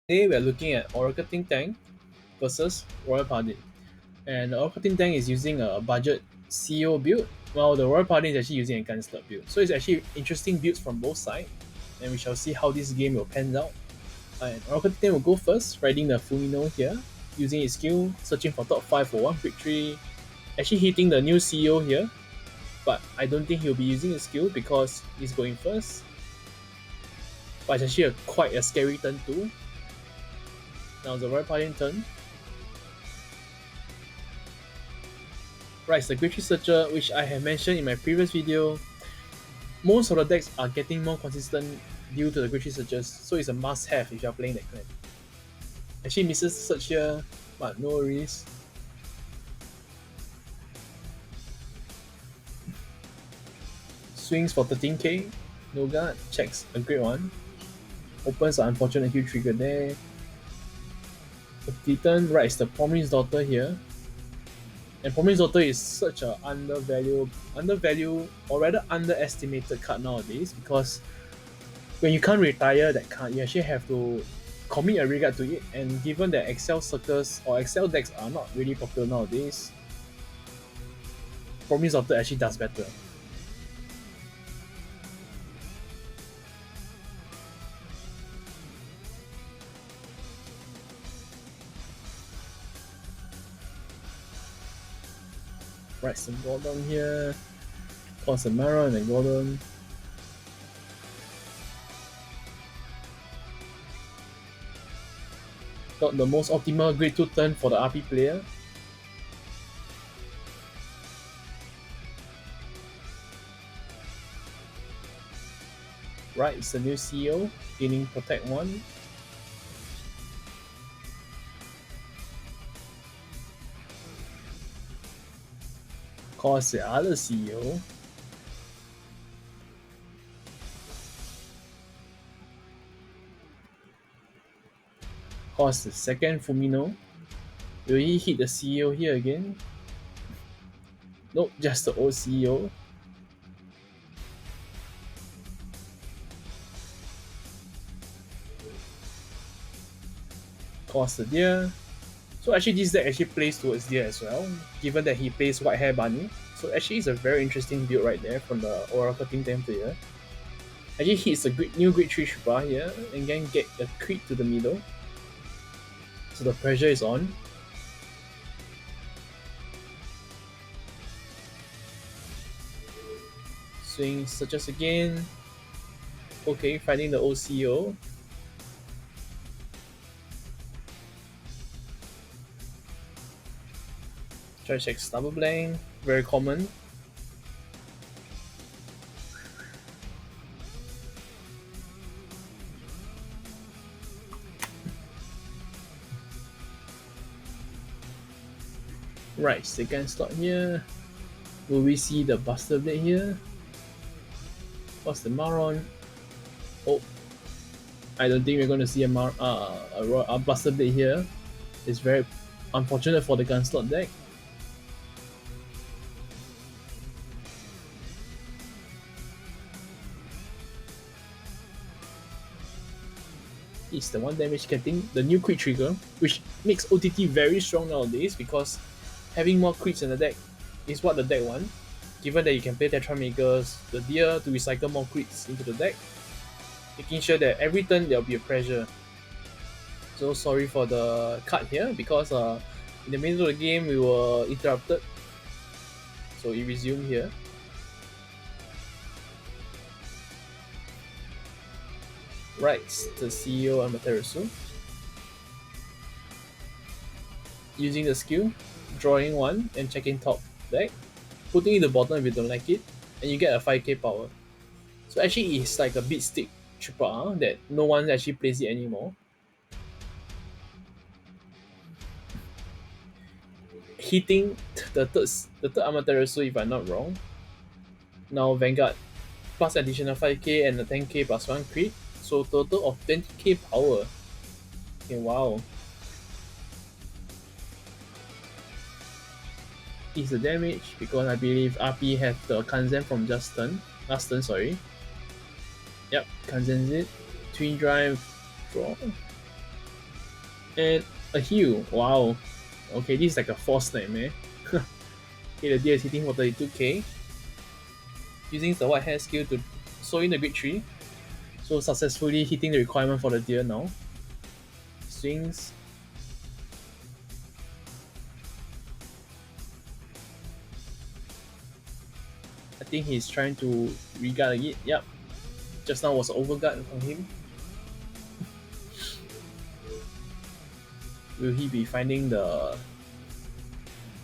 Today we are looking at Oracle Think Tank versus Royal Paladin. And the Oracle Think Tank is using a budget CEO build, while the Royal Paladin is actually using a Gunslot build. So it's actually interesting builds from both sides, and we shall see how this game will pan out. And Oracle Think Tank will go first, riding the Fumino here, using his skill, searching for top 5 for one victory, actually hitting the new CEO here, but I don't think he'll be using his skill because he's going first. But it's actually quite a scary turn too. Now the Royal Paladin turn. Right, it's the Great Tree Searcher, which I have mentioned in my previous video. Most of the decks are getting more consistent due to the Great Tree Searchers, so it's a must-have if you're playing that clan. Actually misses search here, but no worries. Swings for 13k, no guard, checks a great one. Opens an unfortunate huge trigger there. The turn right is the Promised Daughter here. And Promised Daughter is such a undervalued or rather underestimated card nowadays, because when you can't retire that card, you actually have to commit a regard to it. And given that Excel circles or Excel decks are not really popular nowadays, Promised Daughter actually does better. Right, some Gordon here. Cause a Mara and a Gordon. Not the most optimal grade 2 turn for the RP player. Right, it's the new CEO, gaining Protect 1. Cause the other CEO. Cause the second Fumino. Will he hit the CEO here again? Nope, just the old CEO. Cause the Deer. So actually this deck actually plays towards Deer as well, given that he plays White Hair Bunny. So actually it's a very interesting build right there from the Oracle Think Tank player. Actually hits a new Great Tree Shubha here and then get a crit to the middle. So the pressure is on. Swing searches again. Okay, finding the OCO. Try to check Stubble Blank, very common. Right, second slot here. Will we see the Buster Blade here? What's the Maron? Oh, I don't think we're going to see a Buster Blade here. It's very unfortunate for the Gunslot deck. It's the 1 damage getting the new crit trigger, which makes OTT very strong nowadays, because having more crits in the deck is what the deck wants. Given that you can play Tetra Makers, the Deer to recycle more crits into the deck, making sure that every turn there will be a pressure. So sorry for the cut here, because in the middle of the game we were interrupted. So it resumed here. Right, the CEO Amaterasu. Using the skill, drawing one and checking top deck, putting it in the bottom if you don't like it, and you get a 5k power. So actually it's like a beat stick triple that no one actually plays it anymore. Hitting the third Amaterasu if I'm not wrong. Now Vanguard plus additional 5k and a 10k plus 1 crit, so total of 20k power. Okay, wow. Is the damage, because I believe RP have the Kanzen from last turn, sorry. Yep, Kanzen's it. Twin Drive, draw. And a heal. Wow. Okay, this is like a force nightmare. Okay, the deer is hitting for 32k. Using the white hair skill to sow in the great tree. So successfully hitting the requirement for the deer now. Swings. I think he's trying to regard it. Yep. Just now was overguard from him. Will he be finding the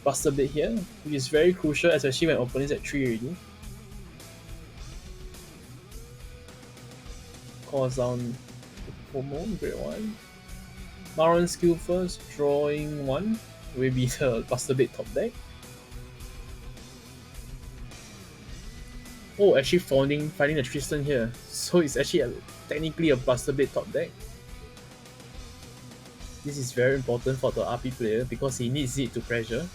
Buster Blade here? Which is very crucial, especially when opponents at 3 already. Calls down the Pomo, great one. Maron skill first, drawing 1 will be the Buster Blade top deck. Oh, actually finding the Tristan here. So it's actually technically a Buster Blade top deck. This is very important for the RP player because he needs it to pressure.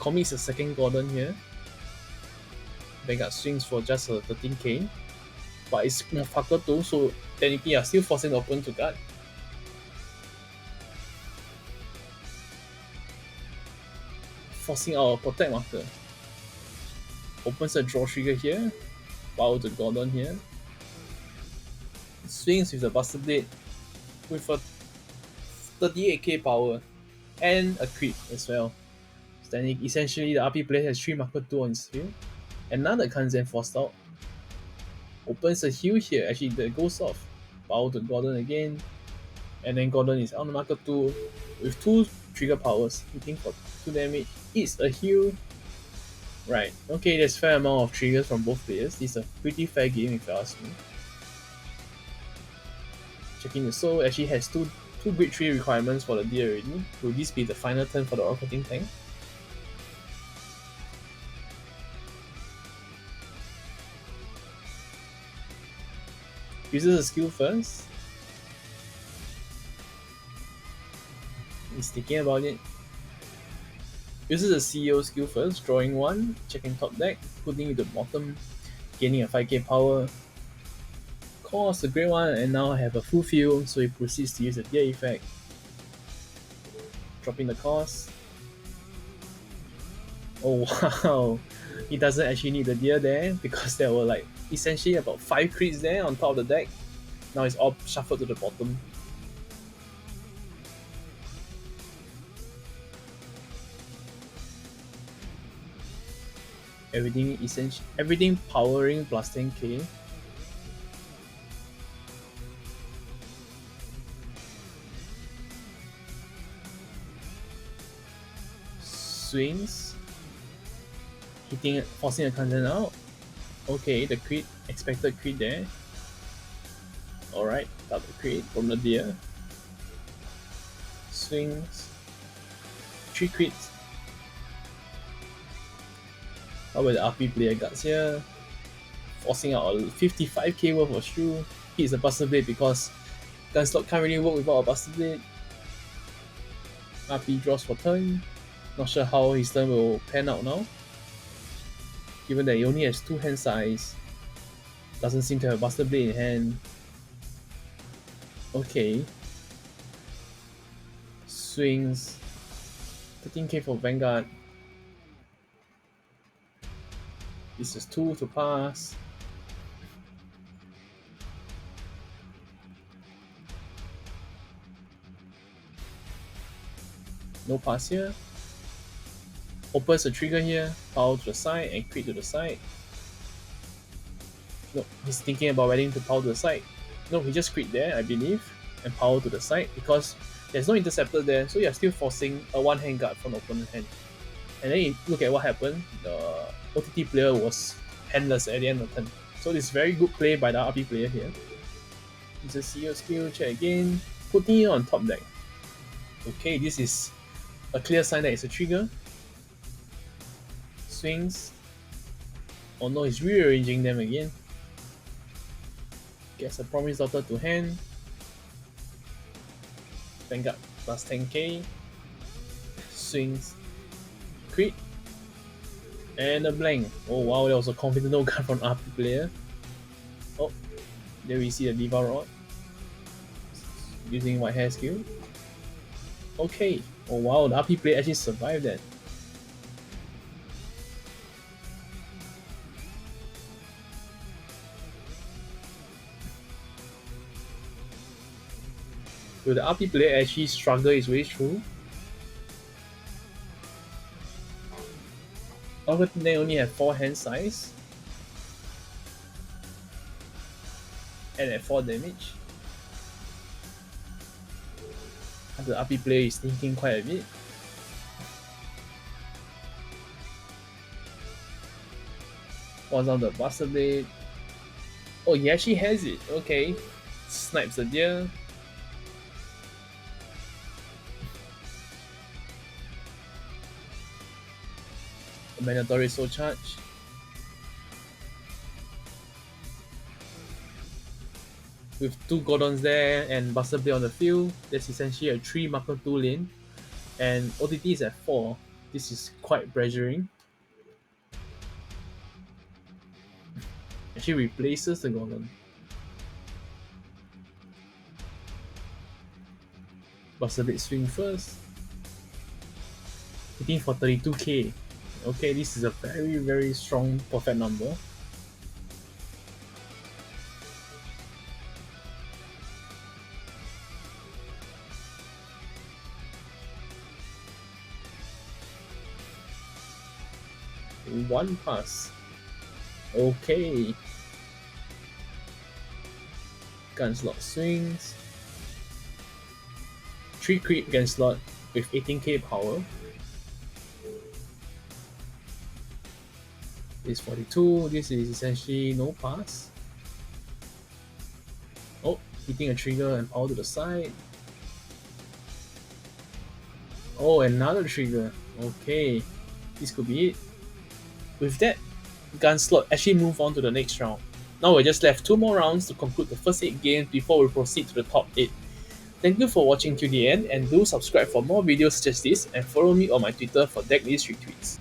Commits a second Gordon here. Vanguard swings for just a 13k. But it's Motherfucker too, so technically you're still forcing the opponent to guard. Forcing our protect marker. Opens a draw trigger here. Power to Gordon here. Swings with the Buster Blade with a 38k power and a crit as well. Standing essentially the RP player has 3 marker 2 on his field. Another Kanzen forced out. Opens a heal here, actually that goes off. Power to Gordon again. And then Gordon is on marker 2 with 2 trigger powers, hitting for 2 damage. It's a heal. Right, okay, there's fair amount of triggers from both players. This is a pretty fair game if you ask me. Checking the soul, actually has two great 3 requirements for the deer already. Will this be the final turn for the Orbiting Tank? Uses a skill first. He's thinking about it. Uses a CEO skill first, drawing 1, checking top deck, putting it to bottom, gaining a 5k power. Calls the great one and now have a full field, so he proceeds to use the deer effect. Dropping the cost. Oh wow, he doesn't actually need the deer there because there were like essentially about 5 crits there on top of the deck. Now it's all shuffled to the bottom. Everything powering plus 10k. Swings. Hitting, forcing a content out. Okay, the crit, expected crit there. Alright, double crit from the deer. Swings. 3 crits. How about the RP player guards here? Forcing out a 55k worth of shrew. Hits a Buster Blade because Gunslot can't really work without a Buster Blade. RP draws for turn. Not sure how his turn will pan out now. Given that he only has 2 hand size. Doesn't seem to have a Buster Blade in hand. Okay. Swings. 13k for Vanguard. This is 2 to pass. No pass here. Opens the trigger here. Power to the side and crit to the side. No, he's thinking about whether to power to the side. No, he just crit there, I believe, and power to the side because there's no interceptor there, so you're still forcing a 1-hand guard from the opponent's hand. And then you look at what happened. The OTT player was handless at the end of the turn. So this is very good play by the RP player here. Use a CEO skill, check again, putting it on top deck. Okay, this is a clear sign that it's a trigger. Swings. Oh no, he's rearranging them again. Gets a Promise Daughter to hand. Vanguard plus 10k. Swings. Crit. And a blank. Oh wow, that was a confident no gun from RP player. Oh, there we see the Diva Rod using white hair skill. Okay. Oh wow, the RP player actually survived that. Will the RP player actually struggle his way through? Algorithm they only have 4 hand size and at 4 damage. The RP player is thinking quite a bit. Falls on the Buster Blade. Oh, he actually has it. Okay. Snipes the deer. The mandatory soul charge. With 2 Gordons there and Buster Blade on the field, that's essentially a 3 marker 2 lane. And OTT is at 4. This is quite pressuring. Actually replaces the Gordon. Buster Blade swing first. Hitting for 32k. Okay, this is a very, very strong perfect number. One pass. Okay. Gunslot swings. 3 crit Gunslot with 18k power. This 42. This is essentially no pass. Oh, hitting a trigger and power to the side. Oh, another trigger. Okay. This could be it. With that, Gunslot actually move on to the next round. Now we're just left 2 more rounds to conclude the first 8 games before we proceed to the top 8. Thank you for watching till the end and do subscribe for more videos such as this and follow me on my Twitter for deck list retweets.